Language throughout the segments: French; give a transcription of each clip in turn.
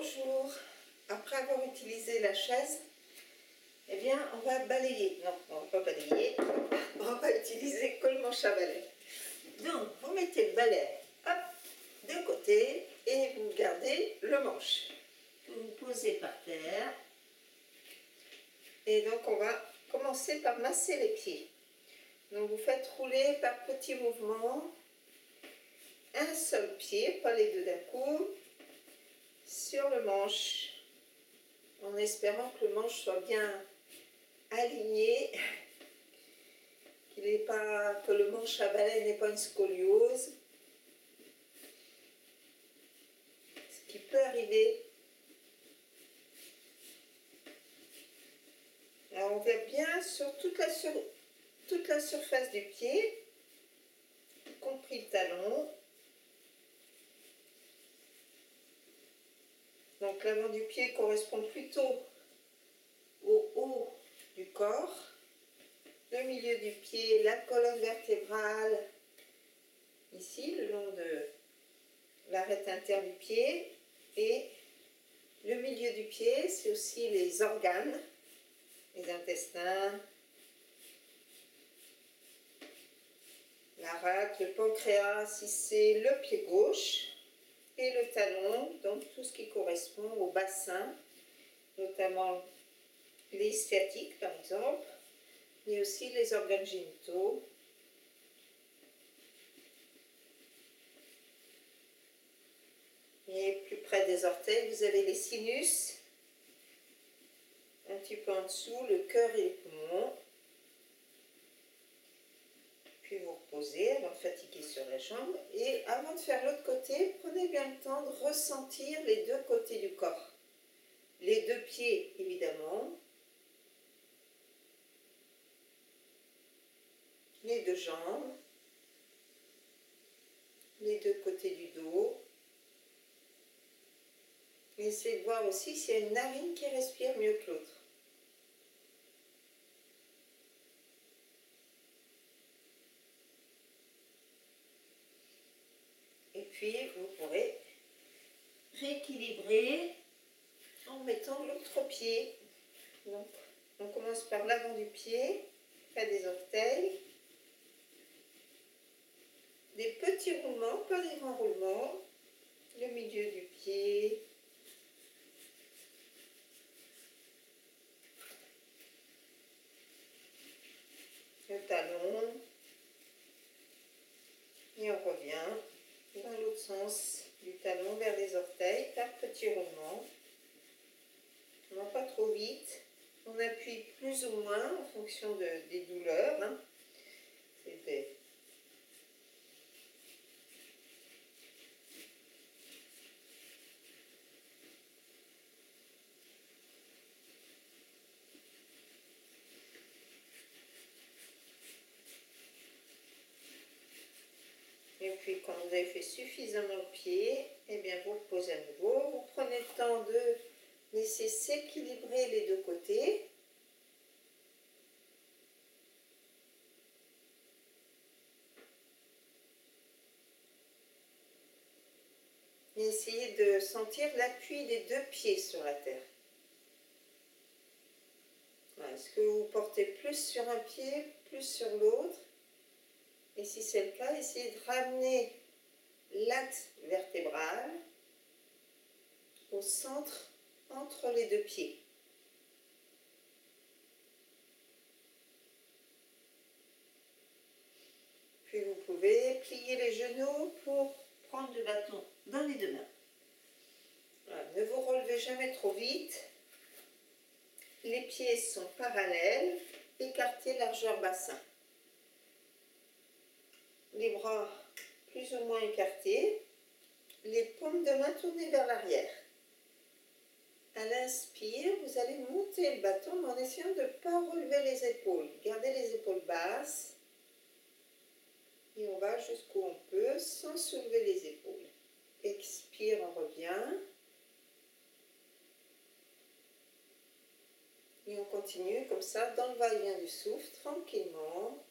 Bonjour. Après avoir utilisé la chaise, eh bien, on va balayer. Non, on ne va pas balayer. On va utiliser que le manche à balai. Donc, vous mettez le balai, hop, de côté et vous gardez le manche. Vous posez par terre. Et donc, on va commencer par masser les pieds. Donc, vous faites rouler par petits mouvements un seul pied, pas les deux d'un coup, sur le manche, en espérant que le manche soit bien aligné, que le manche à balai n'ait pas une scoliose, ce qui peut arriver. Alors on va bien sur toute la surface du pied, y compris le talon. Donc l'avant du pied correspond plutôt au haut du corps, le milieu du pied, la colonne vertébrale, ici le long de l'arête interne du pied, et le milieu du pied, c'est aussi les organes, les intestins, la rate, le pancréas, si c'est le pied gauche, et le talon, donc tout ce qui correspond au bassin, notamment les sciatiques par exemple, mais aussi les organes génitaux. Et plus près des orteils, vous avez les sinus, un petit peu en dessous, le cœur et les poumons. Puis vous reposez avant de fatiguer sur la jambe. Et avant de faire l'autre côté, prenez bien le temps de ressentir les deux côtés du corps. Les deux pieds, évidemment. Les deux jambes. Les deux côtés du dos. Et essayez de voir aussi s'il y a une narine qui respire mieux que l'autre. Et puis, vous pourrez rééquilibrer en mettant l'autre pied. Donc, on commence par l'avant du pied, près des orteils. Des petits roulements, pas des grands roulements. Le milieu du pied. Le talon. Et on revient dans l'autre sens du talon vers les orteils par petits roulements. Non, pas trop vite. On appuie plus ou moins en fonction des douleurs. Hein. Et puis quand vous avez fait suffisamment le pied, eh bien vous reposez à nouveau. Vous prenez le temps de laisser s'équilibrer les deux côtés. Et essayez de sentir l'appui des deux pieds sur la terre. Voilà. Est-ce que vous portez plus sur un pied, plus sur l'autre? Et si c'est le cas, essayez de ramener l'axe vertébral au centre entre les deux pieds. Puis vous pouvez plier les genoux pour prendre le bâton dans les deux mains. Voilà. Ne vous relevez jamais trop vite. Les pieds sont parallèles, écartés largeur bassin. Les bras plus ou moins écartés, les paumes de main tournées vers l'arrière. À l'inspire, vous allez monter le bâton en essayant de ne pas relever les épaules. Gardez les épaules basses. Et on va jusqu'où on peut sans soulever les épaules. Expire, on revient. Et on continue comme ça dans le va-et-vient du souffle, tranquillement,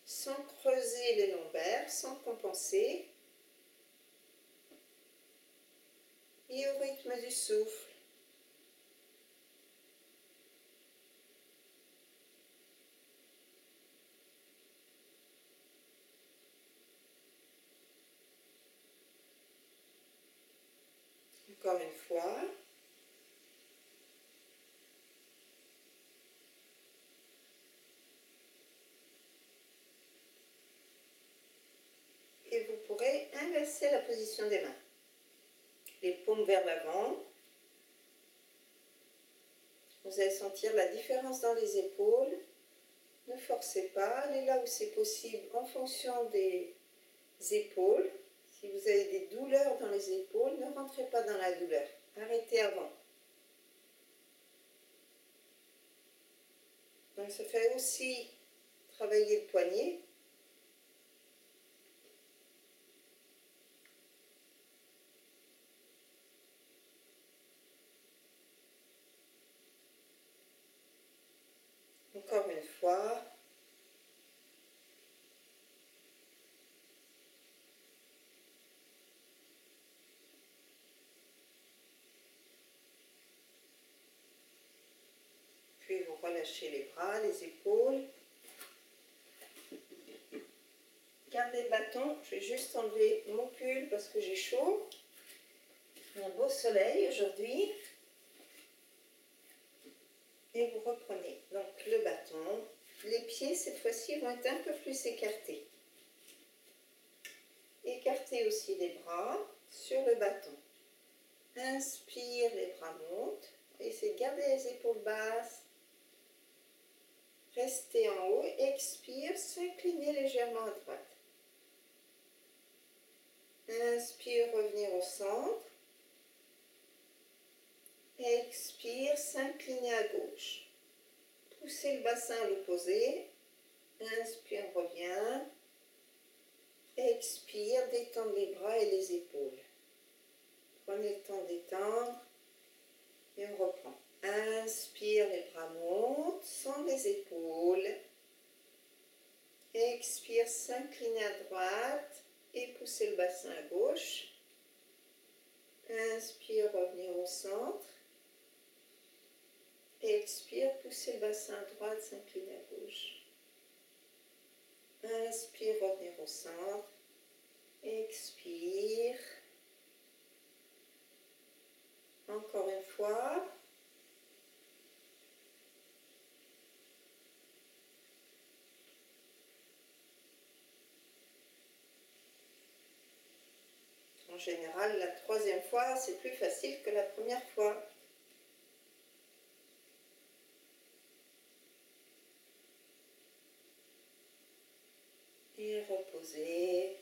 sans creuser les lombaires, sans compenser. et au rythme du souffle. Encore une fois. Et vous pourrez inverser la position des mains. Les paumes vers l'avant. Vous allez sentir la différence dans les épaules. Ne forcez pas, allez là où c'est possible en fonction des épaules. Si vous avez des douleurs dans les épaules, ne rentrez pas dans la douleur. Arrêtez avant. Donc ça fait aussi travailler le poignet. Encore une fois. Puis vous relâchez les bras, les épaules. Gardez le bâton. Je vais juste enlever mon pull parce que j'ai chaud. Un beau soleil aujourd'hui. Et vous reprenez donc le bâton. Les pieds cette fois-ci vont être un peu plus écartés. Écartez aussi les bras sur le bâton. Inspire, les bras montent. Essayez de garder les épaules basses. Restez en haut. Expire, s'incliner légèrement à droite. Inspire, revenir au centre. Expire, s'incliner à gauche. Poussez le bassin à l'opposé. Inspire, revient. Expire, détendre les bras et les épaules. Prenez le temps de détendre et on reprend. Inspire, les bras montent sans les épaules. Expire, s'incliner à droite et pousser le bassin à gauche. Inspire, revenir au centre. Expire, pousser le bassin à droite, s'incliner à gauche. Inspire, revenir au centre. Expire. Encore une fois. En général, la troisième fois, c'est plus facile que la première fois. Et reposez.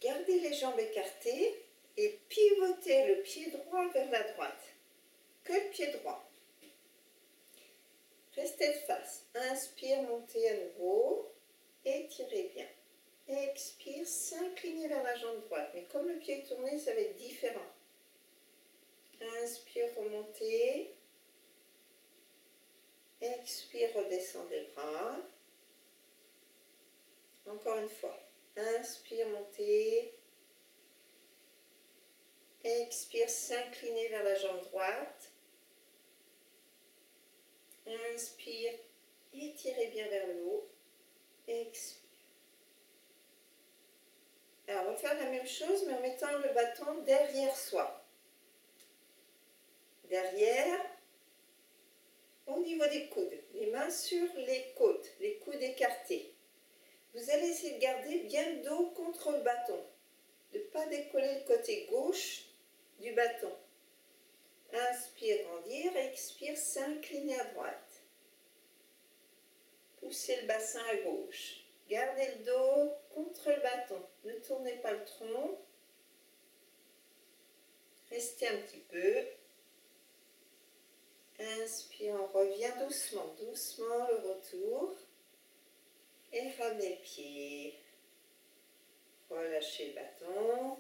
Gardez les jambes écartées et pivotez le pied droit vers la droite. Que le pied droit. Restez de face. Inspire, montez à nouveau. Étirez bien. Expire, s'incliner vers la jambe droite. Mais comme le pied est tourné, ça va être différent. Inspire, remontez. Expire, redescendez les bras. Encore une fois. Inspire, montez. Expire, s'incliner vers la jambe droite. Inspire, étirez bien vers le haut. Expire. Alors, on va faire la même chose, mais en mettant le bâton derrière soi. Derrière, au niveau des coudes. Les mains sur les côtes, les coudes écartés. Vous allez essayer de garder bien le dos contre le bâton. De ne pas décoller le côté gauche du bâton. Inspire, grandir. Expire, s'incliner à droite. Poussez le bassin à gauche. Gardez le dos contre le bâton. Ne tournez pas le tronc. Restez un petit peu. Inspire, on revient doucement, doucement le retour. Et ramenez le pied. Relâchez le bâton.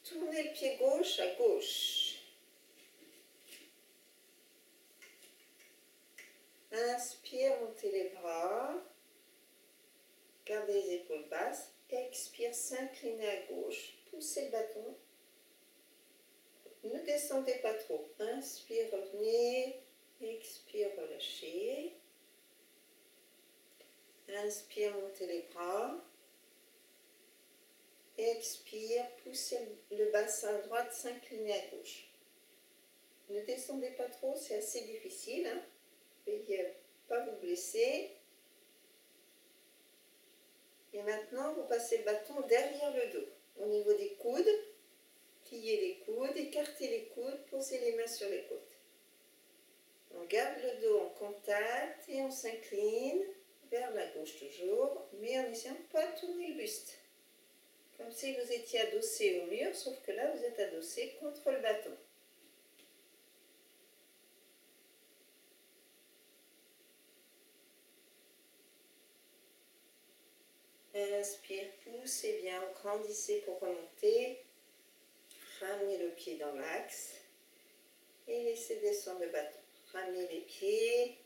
Tournez le pied gauche à gauche. Inspire, montez les bras. Gardez les épaules basses. Expire, s'inclinez à gauche. Poussez le bâton. Ne descendez pas trop. Inspire, revenez. Expire, relâchez. Inspire, montez les bras. Expire, poussez le bassin à droite, s'inclinez à gauche. Ne descendez pas trop, c'est assez difficile. Hein. Veuillez pas vous blesser. Et maintenant, vous passez le bâton derrière le dos, au niveau des coudes. Pliez les coudes, écartez les coudes, posez les mains sur les côtes. On garde le dos en contact et on s'incline vers la gauche toujours, mais en essayant de ne pas tourner le buste. Comme si vous étiez adossé au mur, sauf que là, vous êtes adossé contre le bâton. Inspire, poussez bien, grandissez pour remonter. Ramenez le pied dans l'axe et laissez descendre le bâton. Ramenez les pieds.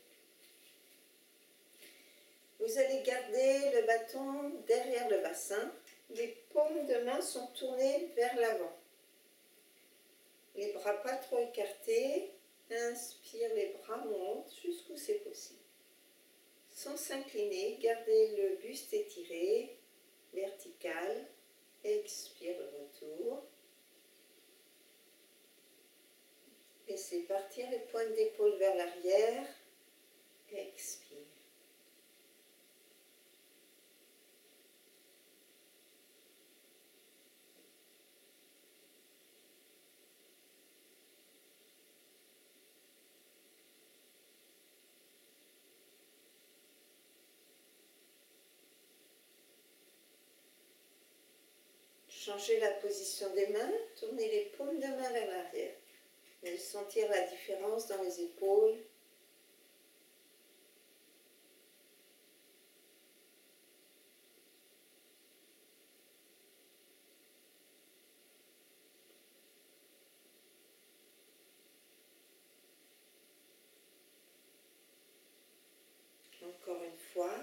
Vous allez garder le bâton derrière le bassin. Les paumes de main sont tournées vers l'avant. Les bras pas trop écartés. Inspire, les bras montent jusqu'où c'est possible. Sans s'incliner, gardez le buste étiré, vertical. Expire le retour. Laissez partir les pointes d'épaule vers l'arrière. Expire. Changez la position des mains, tournez les paumes de main vers l'arrière. Vous allez sentir la différence dans les épaules. Encore une fois.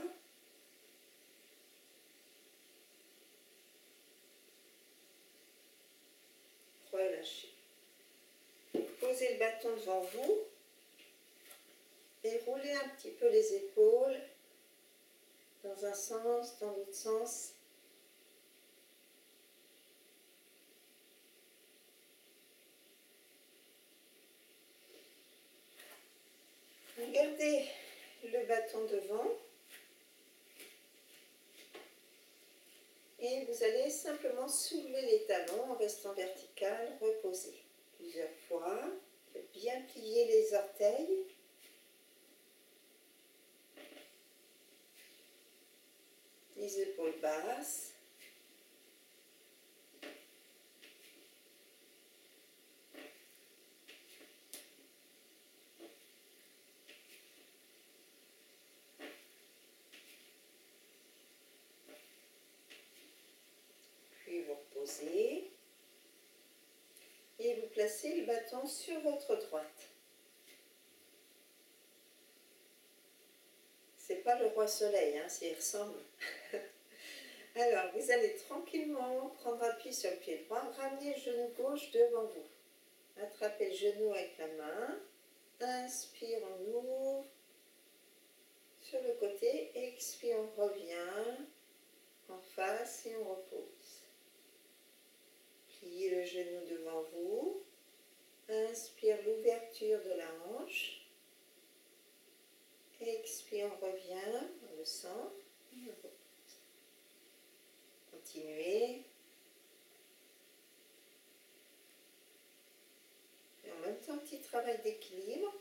Relâchez. Posez le bâton devant vous et roulez un petit peu les épaules dans un sens, dans l'autre sens. Gardez le bâton devant et vous allez simplement soulever les talons en restant vertical, reposer plusieurs fois, bien plier les orteils. Les épaules basses. Puis vous reposez. Et vous placez le bâton sur votre droite. C'est pas le roi soleil, hein, s'il ressemble. Alors, vous allez tranquillement prendre appui sur le pied droit, ramener le genou gauche devant vous. Attrapez le genou avec la main. Inspire, on ouvre. Sur le côté, expire, on revient. En face et on repose. Pliez le genou devant vous. Inspire l'ouverture de la hanche. Expire, on revient dans le centre. Et on repose. Continuez. Et en même temps, petit travail d'équilibre.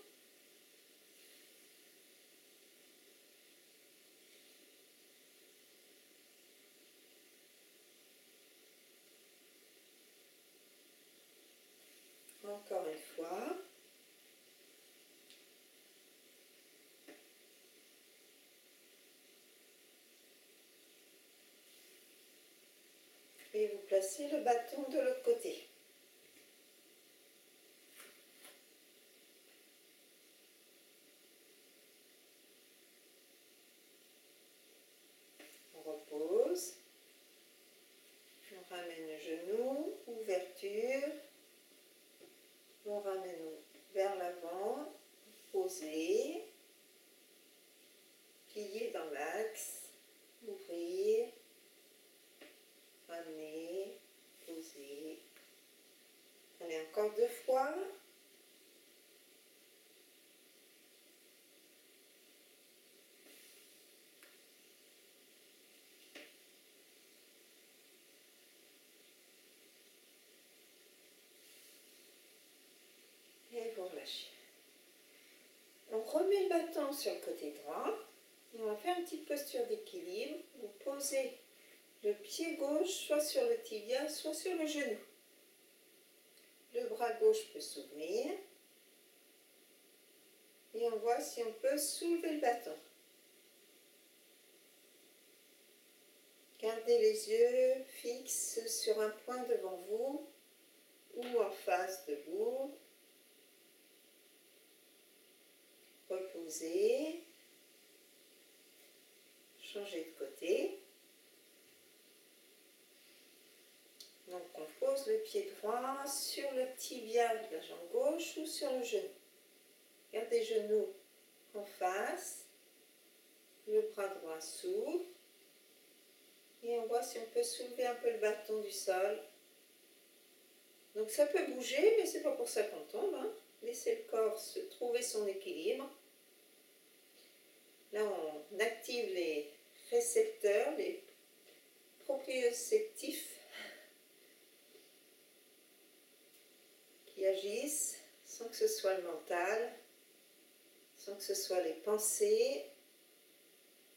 Encore une fois. Et vous placez le bâton de l'autre côté. On repose. plier dans l'axe, ouvrir, ramener, poser. Allez, encore 2 fois. Et vous relâchez. On remet le bâton sur le côté droit et on va faire une petite posture d'équilibre. Vous posez le pied gauche soit sur le tibia, soit sur le genou. Le bras gauche peut s'ouvrir et on voit si on peut soulever le bâton. Gardez les yeux fixes sur un point devant vous ou en face de vous. Reposez. Changez de côté. Donc on pose le pied droit sur le tibia de la jambe gauche ou sur le genou. Gardez les genoux en face. Le bras droit s'ouvre. Et on voit si on peut soulever un peu le bâton du sol. Donc ça peut bouger, mais c'est pas pour ça qu'on tombe. Hein. Laissez le corps se trouver son équilibre. Là, on active les récepteurs, les proprioceptifs qui agissent sans que ce soit le mental, sans que ce soit les pensées.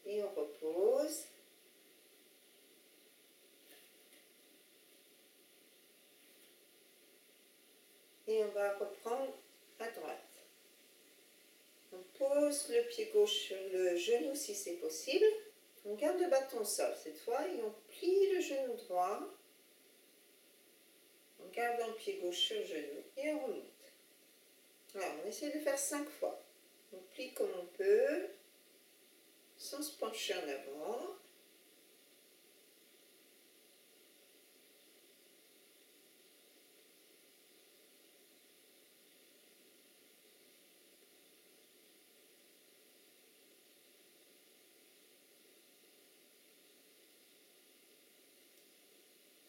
Et on repose. Et on va reprendre à droite. On pose le pied gauche sur le genou si c'est possible. On garde le bâton au sol cette fois et on plie le genou droit. On garde le pied gauche sur le genou et on remonte. Alors on essaie de faire 5 fois. On plie comme on peut, sans se pencher en avant.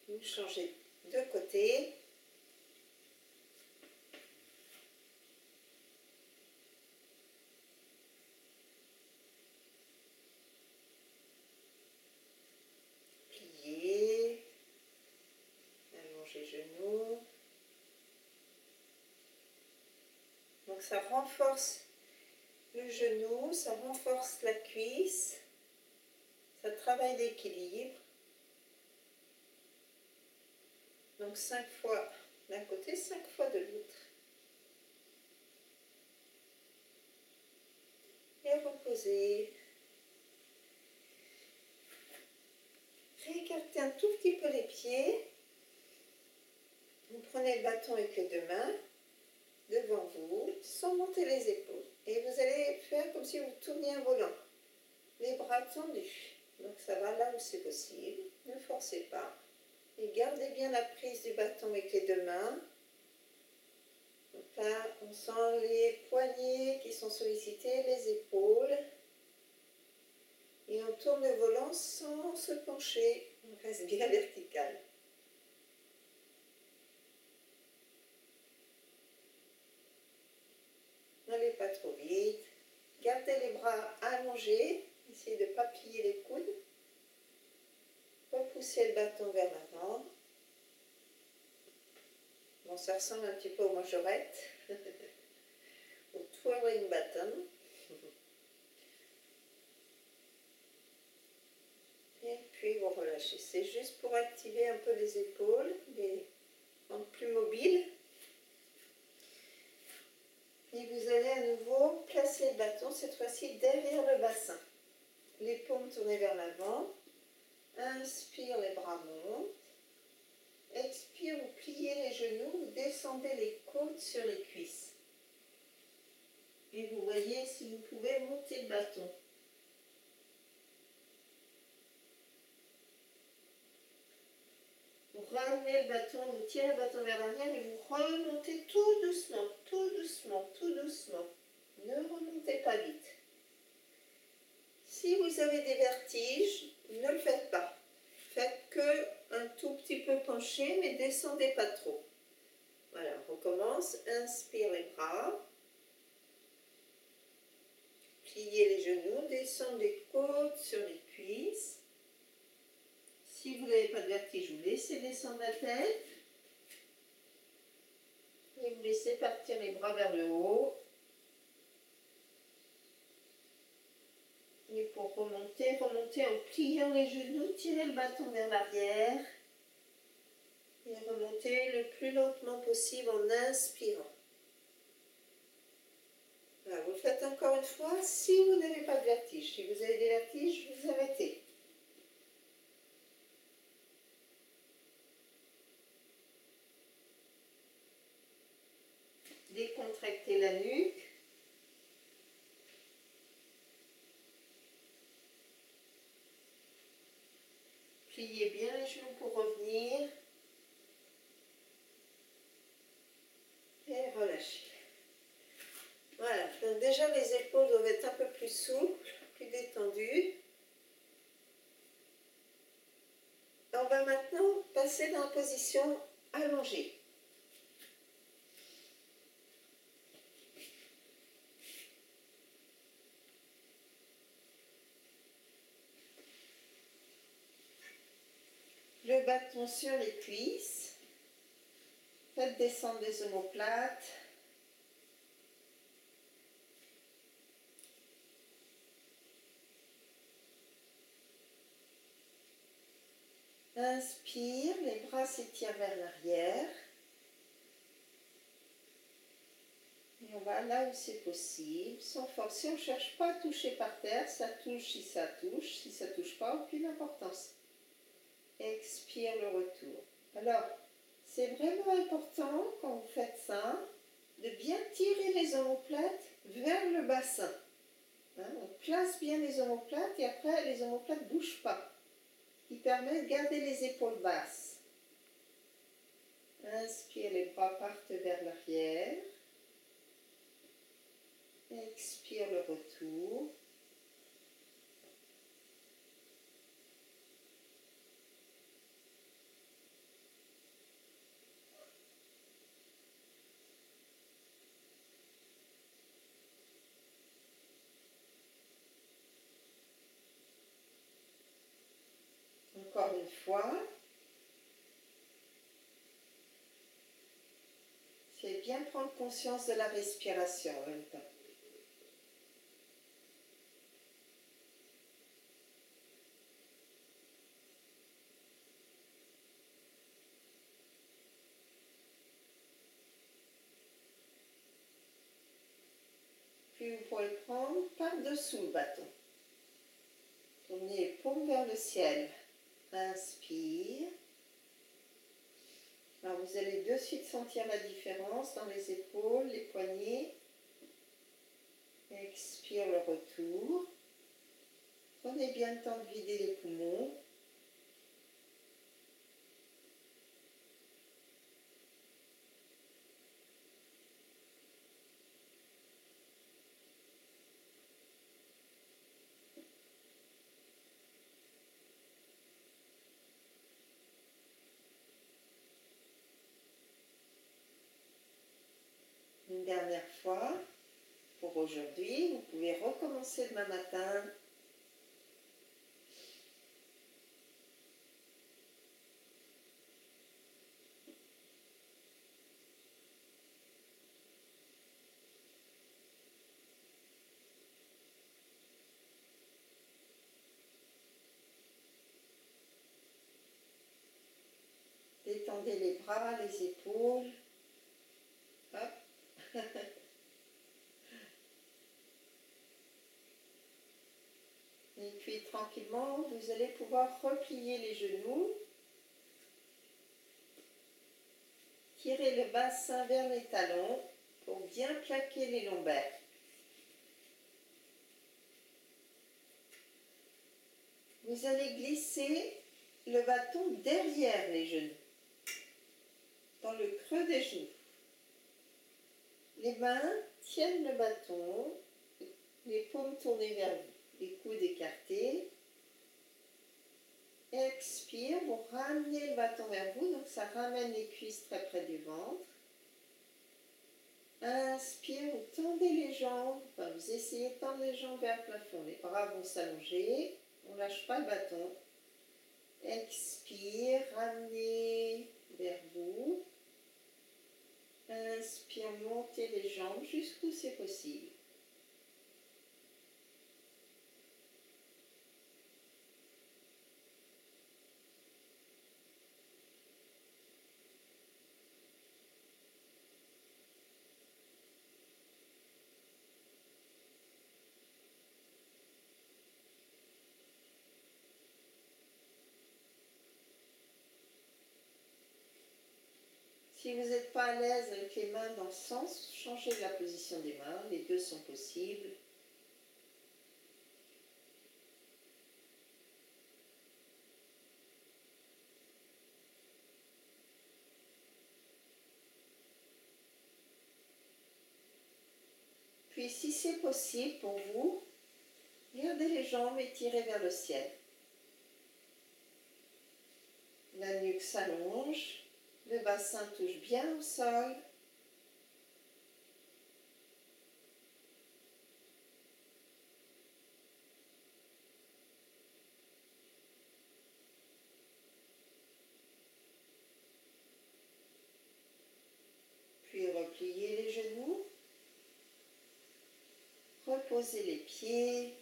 Vous changez de côté. Pliez. Allongez genoux. Donc ça renforce le genou, ça renforce la cuisse, ça travaille l'équilibre. Donc 5 fois d'un côté, 5 fois de l'autre. Et reposez. Réécartez un tout petit peu les pieds. Vous prenez le bâton avec les 2 mains devant vous, sans monter les épaules. Et vous allez faire comme si vous tourniez un volant. Les bras tendus. Donc ça va là où c'est possible. Ne forcez pas. Et gardez bien la prise du bâton avec les 2 mains. Donc là, on sent les poignets qui sont sollicités, les épaules. Et on tourne le volant sans se pencher. On reste bien vertical. N'allez pas trop vite. Gardez les bras allongés. Essayez de ne pas plier les coudes. Repoussez le bâton vers l'avant. Bon, ça ressemble un petit peu aux majorettes. Au twirling button. Et puis vous relâchez. C'est juste pour activer un peu les épaules, les rendre plus mobiles. Et vous allez à nouveau placer le bâton, cette fois-ci derrière le bassin. Les paumes tournées vers l'avant. Inspire, les bras montent. Expire, vous pliez les genoux, vous descendez les côtes sur les cuisses. Et vous voyez si vous pouvez monter le bâton. Vous ramenez le bâton, vous tirez le bâton vers l'arrière et vous remontez tout doucement, tout doucement, tout doucement. Ne remontez pas vite. Si vous avez des vertiges, ne le faites pas. Faites que un tout petit peu penché, mais descendez pas trop. Voilà, on recommence. Inspire les bras. Pliez les genoux, descendez les côtes sur les cuisses. Si vous n'avez pas de vertige, vous laissez descendre la tête. Et vous laissez partir les bras vers le haut. Et pour remonter, remontez en pliant les genoux, tirez le bâton vers l'arrière. Et remontez le plus lentement possible en inspirant. Voilà, vous le faites encore une fois si vous n'avez pas de vertige. Si vous avez des vertiges, vous arrêtez. Décontractez la nuque. Pliez bien les genoux pour revenir. Et relâchez. Voilà, donc déjà les épaules doivent être un peu plus souples, plus détendues. On va maintenant passer dans la position allongée. Le bâton sur les cuisses. Faites descendre les omoplates. Inspire, les bras s'étirent vers l'arrière. Et on va là où c'est possible, sans force. Si on ne cherche pas à toucher par terre, ça touche si ça touche. Si ça ne touche pas, aucune importance. Expire le retour. Alors, c'est vraiment important quand vous faites ça, de bien tirer les omoplates vers le bassin. Hein, on place bien les omoplates et après les omoplates ne bougent pas. Qui permet de garder les épaules basses. Inspire, les bras partent vers l'arrière. Expire le retour. Encore une fois. C'est bien prendre conscience de la respiration en même temps. Puis vous pourrez prendre par-dessous le bâton. Tournez les paumes vers le ciel. Inspire. Alors vous allez de suite sentir la différence dans les épaules, les poignets. Expire le retour. Prenez bien le temps de vider les poumons. Une dernière fois pour aujourd'hui. Vous pouvez recommencer demain matin. Détendez les bras, les épaules. Hop. Et puis tranquillement, vous allez pouvoir replier les genoux. Tirez le bassin vers les talons pour bien plaquer les lombaires. Vous allez glisser le bâton derrière les genoux, dans le creux des genoux. Les mains tiennent le bâton, les paumes tournées vers vous, les coudes écartés. ramenez le bâton vers vous, donc ça ramène les cuisses très près du ventre. Inspire, vous tendez les jambes, enfin, vous essayez de tendre les jambes vers le plafond, les bras vont s'allonger, on ne lâche pas le bâton. Expire, ramenez vers vous. Inspire, montez les jambes jusqu'où c'est possible. Si vous n'êtes pas à l'aise avec les mains dans le sens, changez la position des mains, les deux sont possibles. Puis si c'est possible pour vous, gardez les jambes étirées vers le ciel. La nuque s'allonge, le bassin touche bien au sol. Puis repliez les genoux. Reposez les pieds.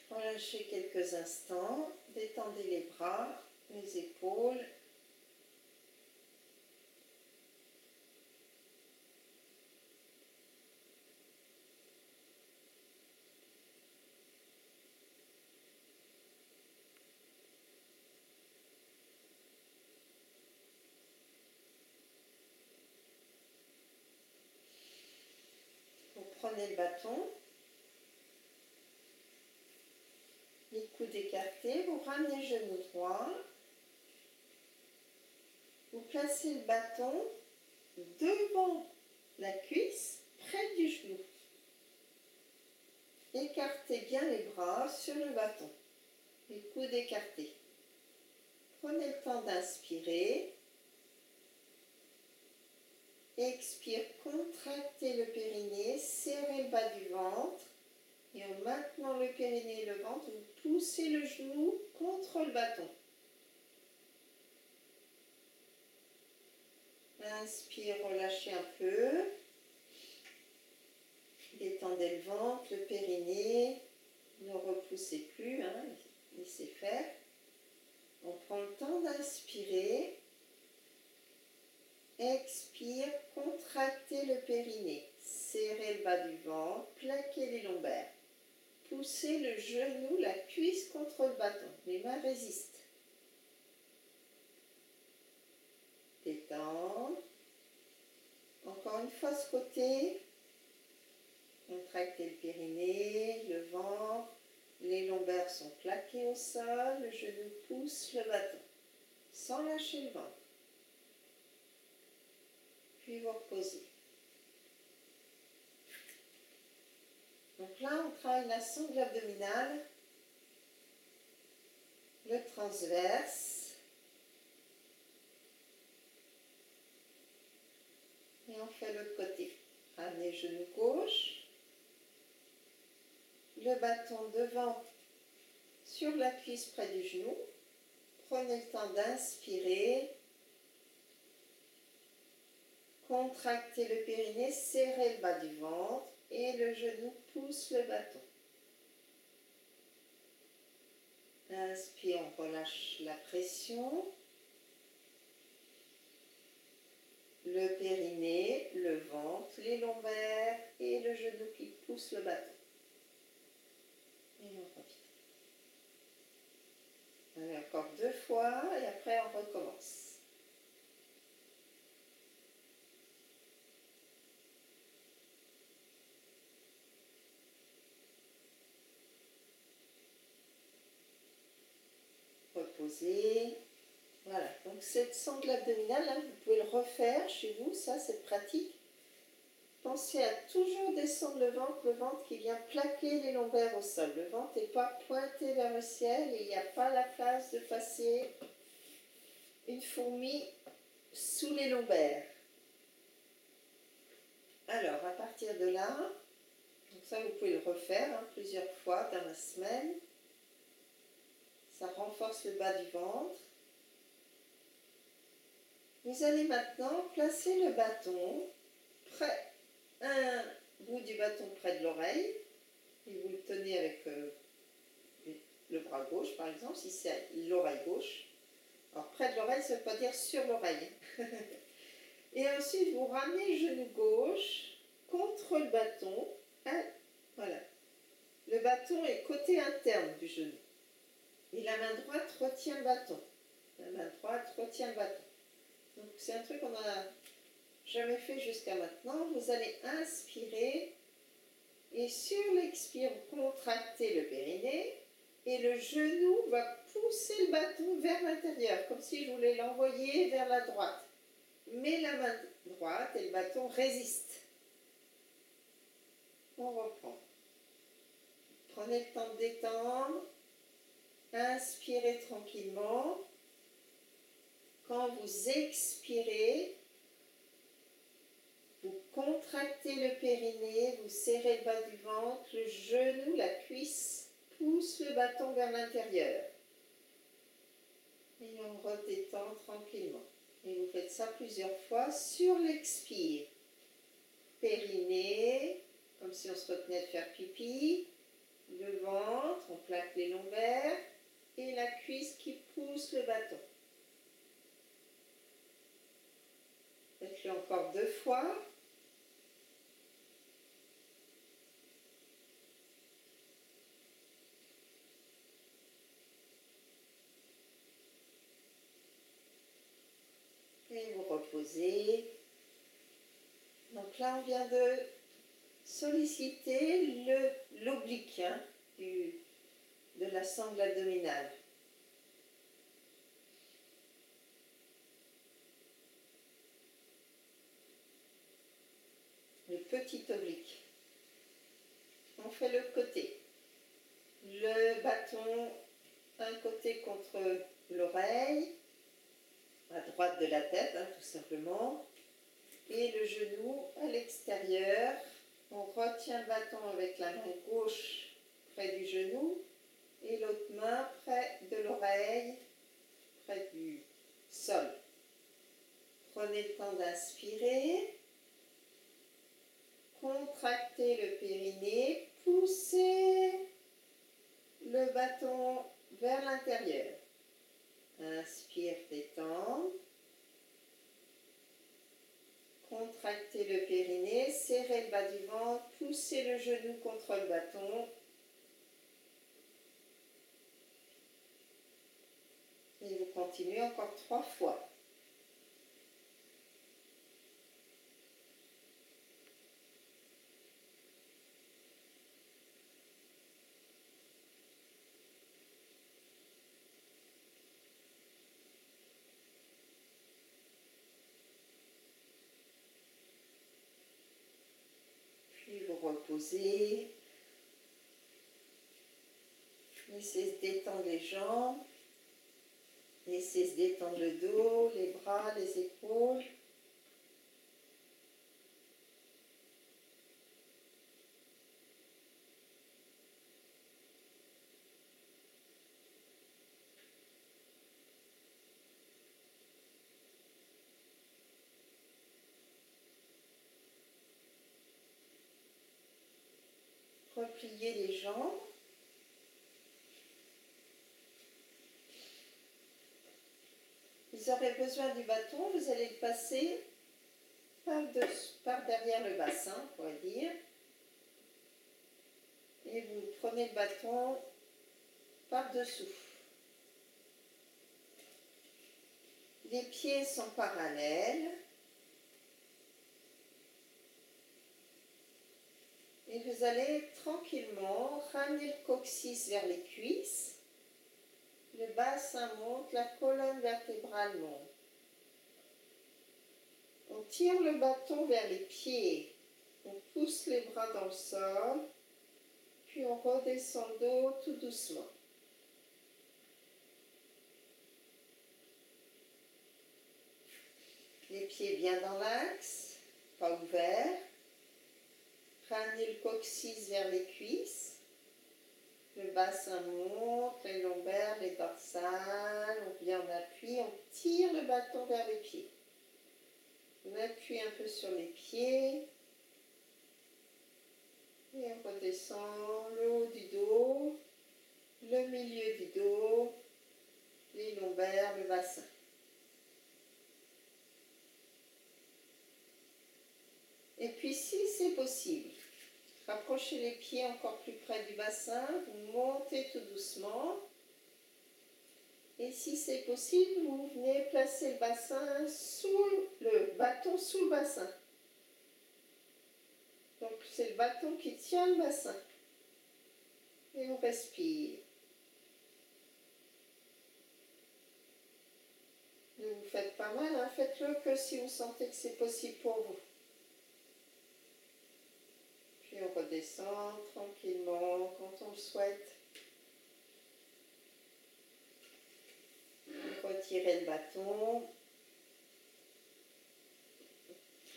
Relâchez quelques instants. Détendez les bras, les épaules. Vous prenez le bâton. Les coudes écartés, vous ramenez le genou droit. Vous placez le bâton devant la cuisse, près du genou. Écartez bien les bras sur le bâton. Les coudes écartés. Prenez le temps d'inspirer. Expire, contractez le périnée, serrez le bas du ventre. Et en maintenant le périnée et le ventre, vous poussez le genou contre le bâton. Inspire, relâchez un peu. Détendez le ventre, le périnée. Ne repoussez plus, hein, laissez faire. On prend le temps d'inspirer. Expire, contractez le périnée. Serrez le bas du ventre, plaquez les lombaires. Poussez le genou, la cuisse contre le bâton. Les mains résistent. Détendre. Encore une fois ce côté. Contractez le périnée, le ventre. Les lombaires sont plaqués au sol. Le genou pousse le bâton. Sans lâcher le ventre. Puis vous reposez. Donc là, on travaille la sangle abdominale, le transverse, et on fait l'autre côté. Ramenez genou gauche, le bâton devant sur la cuisse près du genou. Prenez le temps d'inspirer, contractez le périnée, serrez le bas du ventre et le genou pousse le bâton. Inspire, on relâche la pression. Le périnée, le ventre, les lombaires et le genou qui pousse le bâton. Et on revient. Allez, encore 2 fois et après on recommence. Reposez. Voilà, donc cette sangle abdominale, hein, vous pouvez le refaire chez vous, ça, cette pratique. Pensez à toujours descendre le ventre qui vient plaquer les lombaires au sol. Le ventre n'est pas pointé vers le ciel et il n'y a pas la place de passer une fourmi sous les lombaires. Alors, à partir de là, donc ça vous pouvez le refaire plusieurs fois dans la semaine. Ça renforce le bas du ventre. Vous allez maintenant placer le bâton près, un bout du bâton près de l'oreille, et vous le tenez avec le bras gauche par exemple, si c'est l'oreille gauche. Alors près de l'oreille, ça ne veut pas dire sur l'oreille. Et ensuite, vous ramenez le genou gauche contre le bâton. Voilà. Le bâton est côté interne du genou. Et la main droite retient le bâton. La main droite retient le bâton. Donc c'est un truc qu'on n'a jamais fait jusqu'à maintenant. Vous allez inspirer et sur l'expire, vous contractez le périnée et le genou va pousser le bâton vers l'intérieur, comme si je voulais l'envoyer vers la droite. Mais la main droite et le bâton résistent. On reprend. Prenez le temps de détendre. Inspirez tranquillement. Quand vous expirez, vous contractez le périnée, vous serrez le bas du ventre, le genou, la cuisse pousse le bâton vers l'intérieur. Et on redétend tranquillement. Et vous faites ça plusieurs fois sur l'expire. Périnée, comme si on se retenait de faire pipi. Le ventre, on plaque les lombaires. Et la cuisse qui pousse le bâton. Faites-le encore 2 fois. Et vous reposez. Donc là, on vient de solliciter l'oblique de la sangle abdominale. Le petit oblique. On fait l'autre côté. Le bâton, un côté contre l'oreille, à droite de la tête, tout simplement. Et le genou à l'extérieur. On retient le bâton avec la main gauche près du genou et l'autre main près de l'oreille, près du sol. Prenez le temps d'inspirer. Contractez le périnée, poussez le bâton vers l'intérieur. Inspire, détendre. Contractez le périnée, serrez le bas du ventre, poussez le genou contre le bâton. Et vous continuez encore 3 fois. Puis vous reposez. Laissez se détendre les jambes. Laissez se détendre le dos, les bras, les épaules. Repliez les jambes. Vous aurez besoin du bâton, vous allez le passer par derrière le bassin, on pourrait dire. Et vous prenez le bâton par-dessous. Les pieds sont parallèles. Et vous allez tranquillement ramener le coccyx vers les cuisses. Le bassin monte, la colonne vertébrale monte. On tire le bâton vers les pieds On pousse les bras dans le sol, puis on redescend le dos tout doucement. Les pieds bien dans l'axe, pas ouverts. Ramenez le coccyx vers les cuisses. Le bassin monte, les lombaires, les dorsales. On vient en appui, on tire le bâton vers les pieds. On appuie un peu sur les pieds. Et on redescend le haut du dos, le milieu du dos, les lombaires, le bassin. Et puis si c'est possible, rapprochez les pieds encore plus près du bassin, vous montez tout doucement. Et si c'est possible, vous venez placer le bassin le bâton sous le bassin. Donc c'est le bâton qui tient le bassin. Et on respire. Ne vous faites pas mal, hein, faites-le que si vous sentez que c'est possible pour vous. Puis on redescend tranquillement quand on le souhaite. Retirez le bâton.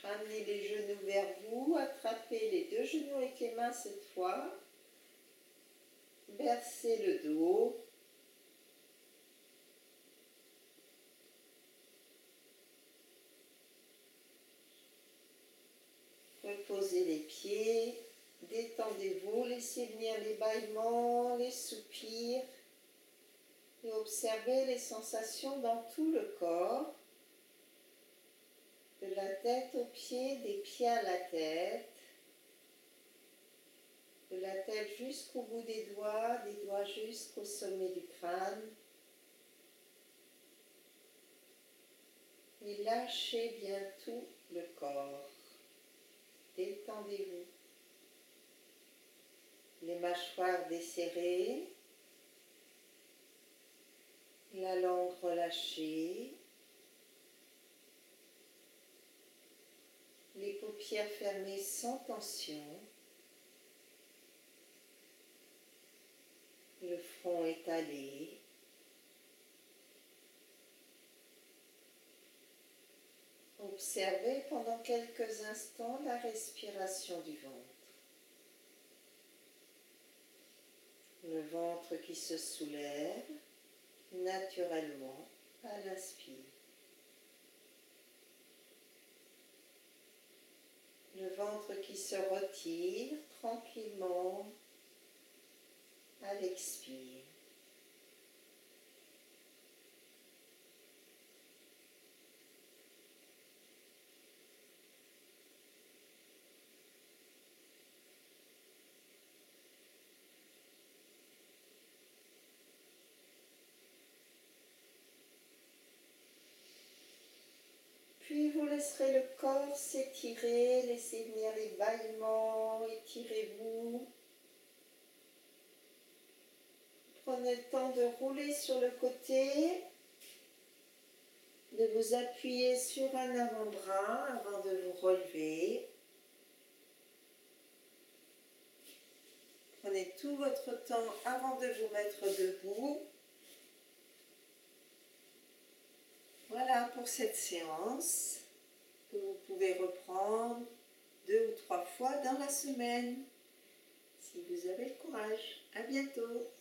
Ramenez les genoux vers vous. Attrapez les deux genoux avec les mains cette fois. Bercez le dos. Reposez les pieds. Détendez-vous. Laissez venir les bâillements, les soupirs. Et observez les sensations dans tout le corps, de la tête aux pieds, des pieds à la tête, de la tête jusqu'au bout des doigts jusqu'au sommet du crâne. Et lâchez bien tout le corps. Détendez-vous. Les mâchoires desserrées. La langue relâchée, les paupières fermées sans tension, le front étalé, observez pendant quelques instants la respiration du ventre. Le ventre qui se soulève naturellement à l'inspire. Le ventre qui se retire tranquillement à l'expire. Puis vous laisserez le corps s'étirer, laissez venir les bâillements, étirez-vous. Prenez le temps de rouler sur le côté, de vous appuyer sur un avant-bras avant de vous relever. Prenez tout votre temps avant de vous mettre debout. Voilà pour cette séance que vous pouvez reprendre 2 ou 3 fois dans la semaine, si vous avez le courage. À bientôt.